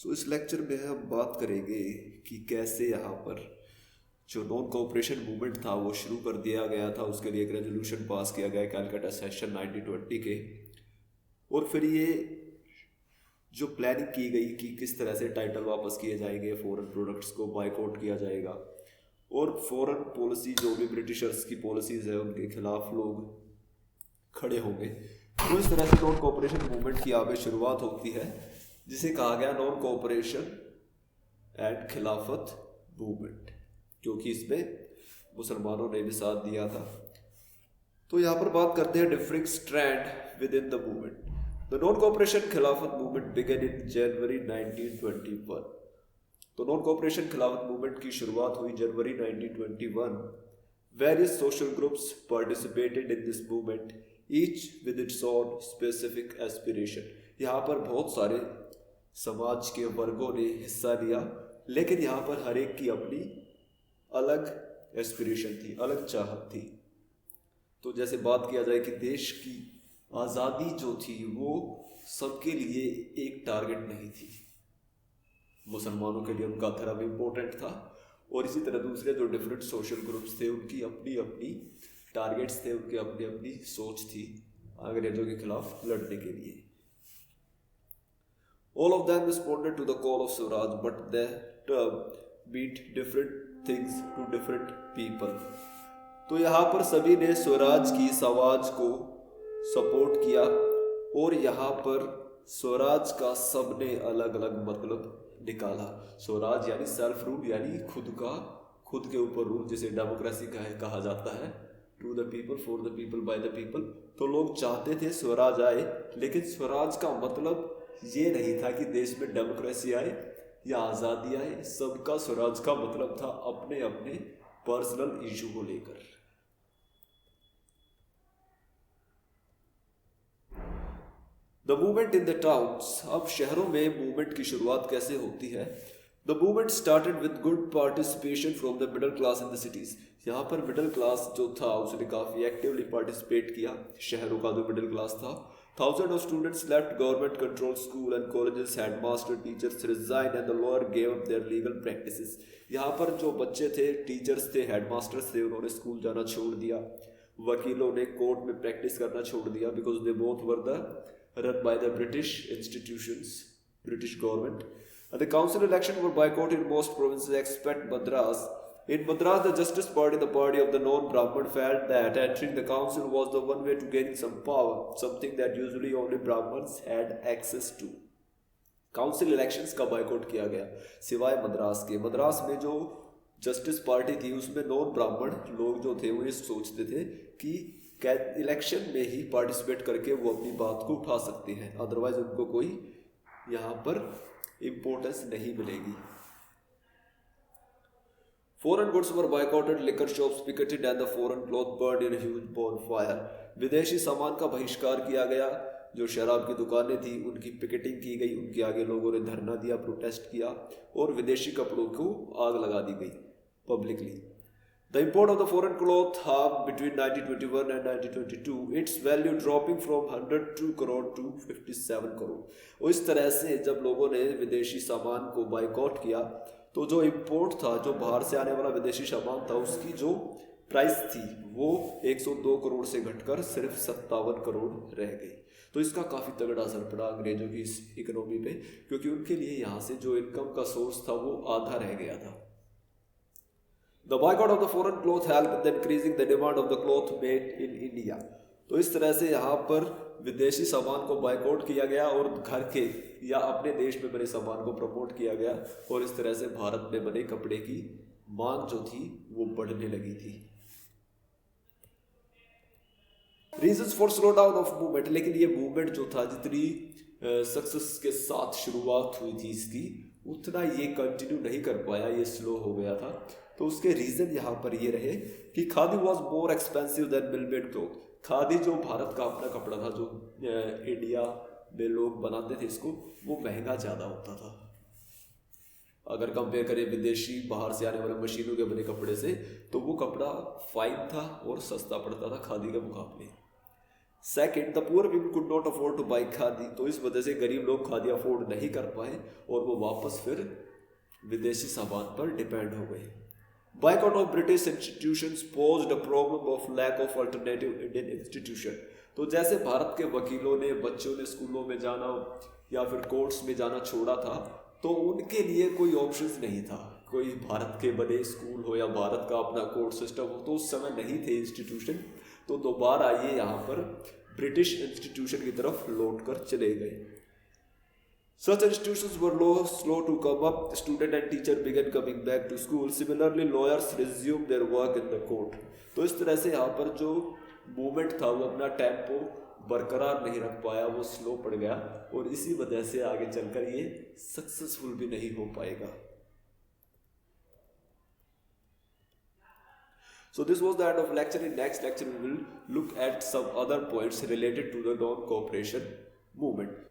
इस लेक्चर में हम बात करेंगे कि कैसे यहाँ पर जो नॉन कोऑपरेशन मूवमेंट था वो शुरू कर दिया गया था। उसके लिए एक रेजोल्यूशन पास किया गया कैलकाटा सेशन 1920 के। और फिर ये जो प्लानिंग की गई कि किस तरह से टाइटल वापस किए जाएंगे, फॉरेन प्रोडक्ट्स को बायकॉट किया जाएगा और फॉरेन पॉलिसी जो भी ब्रिटिशर्स की पॉलिसीज़ है उनके खिलाफ लोग खड़े होंगे। तो इस तरह से नॉन कोऑपरेशन मूवमेंट की यहाँ पे शुरुआत होती है, जिसे कहा गया नॉन कोऑपरेशन एंड खिलाफत मूवमेंट, क्योंकि इसमें मुसलमानों ने भी साथ दिया था। तो यहाँ पर बात करते हैं differing strand with in the movement. The non cooperation खिलाफत मूवमेंट बिगन इन जनवरी 1921। तो नॉन कोऑपरेशन खिलाफत मूवमेंट की शुरुआत हुई जनवरी 1921। Various social groups participated in this movement, each with its own specific aspiration. यहाँ पर बहुत सारे समाज के वर्गों ने हिस्सा लिया, लेकिन यहाँ पर हर एक की अपनी अलग एस्पिरेशन थी, अलग चाहत थी। तो जैसे बात किया जाए कि देश की आज़ादी जो थी वो सबके लिए एक टारगेट नहीं थी। मुसलमानों के लिए उनका धर्म इम्पोर्टेंट था, और इसी तरह दूसरे जो डिफरेंट सोशल ग्रुप्स थे उनकी अपनी अपनी टारगेट्स थे, उनकी अपनी अपनी सोच थी अंग्रेजों के खिलाफ लड़ने के लिए। All of them responded to the call of Swaraj, but the term meant different things to different people. तो यहाँ पर सभी ने स्वराज की इस आवाज को सपोर्ट किया, और यहाँ पर स्वराज का सबने अलग अलग मतलब निकाला। स्वराज यानी सेल्फ रूल, यानी खुद के ऊपर रूल, जिसे डेमोक्रेसी कहा जाता है। To the people, for the people, by the people. तो लोग चाहते थे स्वराज आए, लेकिन स्वराज का मतलब ये नहीं था कि देश में डेमोक्रेसी आए या आज़ादी आए। सबका स्वराज का मतलब था अपने अपने पर्सनल इशू को लेकर। The movement in the towns. अब शहरों में मूवमेंट की शुरुआत कैसे होती है? The movement started with good participation from the middle class in the cities. यहाँ पर मिडिल क्लास जो था उसने काफ़ी एक्टिवली पार्टिसिपेट किया, शहरों का जो मिडिल क्लास था। Thousands of students left government-controlled school and colleges, headmaster, teachers resigned, and the lawyer gave up their legal practices. यहाँ पर जो बच्चे थे, टीचर्स थे, हेडमास्टर्स थे, उन्होंने स्कूल जाना छोड़ दिया। वकीलों ने कोर्ट में प्रैक्टिस करना छोड़ दिया, because they both were the run by the British institutions, British government. And the council election were boycotted in most provinces except Madras. In Madras, the Justice Party, the party of the non-Brahmin, felt that entering the council was the one way to gaining some power, something that usually only Brahmins had access to. Council elections का boycott किया गया सिवाय मद्रास के। मद्रास में जो justice party थी उसमें non ब्राह्मण लोग जो थे वो ये सोचते थे कि इलेक्शन में ही पार्टिसिपेट करके वो अपनी बात को उठा सकते हैं, अदरवाइज उनको कोई यहाँ पर इम्पोर्टेंस नहीं मिलेगी। Foreign goods were boycotted, liquor shops picketed and the foreign cloth burned in a huge bonfire. विदेशी सामान का बहिष्कार किया गया, जो शराब की दुकानें थी उनकी पिकेटिंग की गई, उनके आगे लोगों ने धरना दिया, प्रोटेस्ट किया, और विदेशी कपड़ों को आग लगा दी गई publicly. The import of the foreign cloth halved between 1921 and 1922, its value dropping from 102 crore to 57 crore. और इस तरह से जब लोगों ने विदेशी सामान को बाइकआउट किया तो जो इम्पोर्ट था, जो बाहर से आने वाला विदेशी सामान था, उसकी जो प्राइस थी वो 102 करोड़ से घटकर सिर्फ 57 करोड़ रह गई। तो इसका काफ़ी तगड़ा असर पड़ा अंग्रेजों की इस इकोनॉमी पे, क्योंकि उनके लिए यहाँ से जो इनकम का सोर्स था वो आधा रह गया था। The boycott of the foreign cloth helped in increasing the demand of the cloth made in India. तो इस तरह से यहाँ पर विदेशी सामान को बायकॉट किया गया और घर के या अपने देश में बने सामान को प्रमोट किया गया, और इस तरह से भारत में बने कपड़े की मांग जो थी वो बढ़ने लगी थी। Reasons for slow down of movement. लेकिन ये मूवमेंट जो था, जितनी सक्सेस के साथ शुरुआत हुई थी इसकी, उतना ये कंटिन्यू नहीं कर पाया, ये स्लो हो गया था। तो उसके रीज़न यहाँ पर ये रहे कि khadi was more expensive than millmade cloth. Khadi जो भारत का अपना कपड़ा था, जो इंडिया में लोग बनाते थे इसको, वो महंगा ज़्यादा होता था अगर कंपेयर करें विदेशी बाहर से आने वाले मशीनों के बने कपड़े से। तो वो कपड़ा फाइन था और सस्ता पड़ता था खादी के मुकाबले। Second, the poor people could not afford two by khadi, तो इस वजह से गरीब लोग खादी अफोर्ड नहीं कर पाए और वो वापस फिर विदेशी सामान पर डिपेंड हो गए। Boycott of British institutions posed a problem of lack of alternative Indian institution, तो जैसे भारत के वकीलों ने बच्चों ने स्कूलों में जाना या फिर कोर्ट्स में जाना छोड़ा था, तो उनके लिए कोई ऑप्शंस नहीं था, कोई भारत के बने स्कूल हो या भारत का अपना कोर्ट सिस्टम हो, तो उस समय नहीं थे इंस्टीट्यूशन, तो दोबारा ये यहाँ पर ब्रिटिश इंस्टीट्यूशन की तरफ लौट कर चले गए। Such institutions were slow to come up. Student and teacher began coming back to school. Similarly, lawyers resumed their work in the court. तो इस तरह से यहाँ पर जो मूवमेंट था वो अपना टेम्पो बरकरार नहीं रख पाया, वो स्लो पड़ गया और इसी वजह से आगे चलकर ये सक्सेसफुल भी नहीं हो पाएगा। So this was the end of lecture. In next lecture we will look at some other points related to the non-cooperation movement.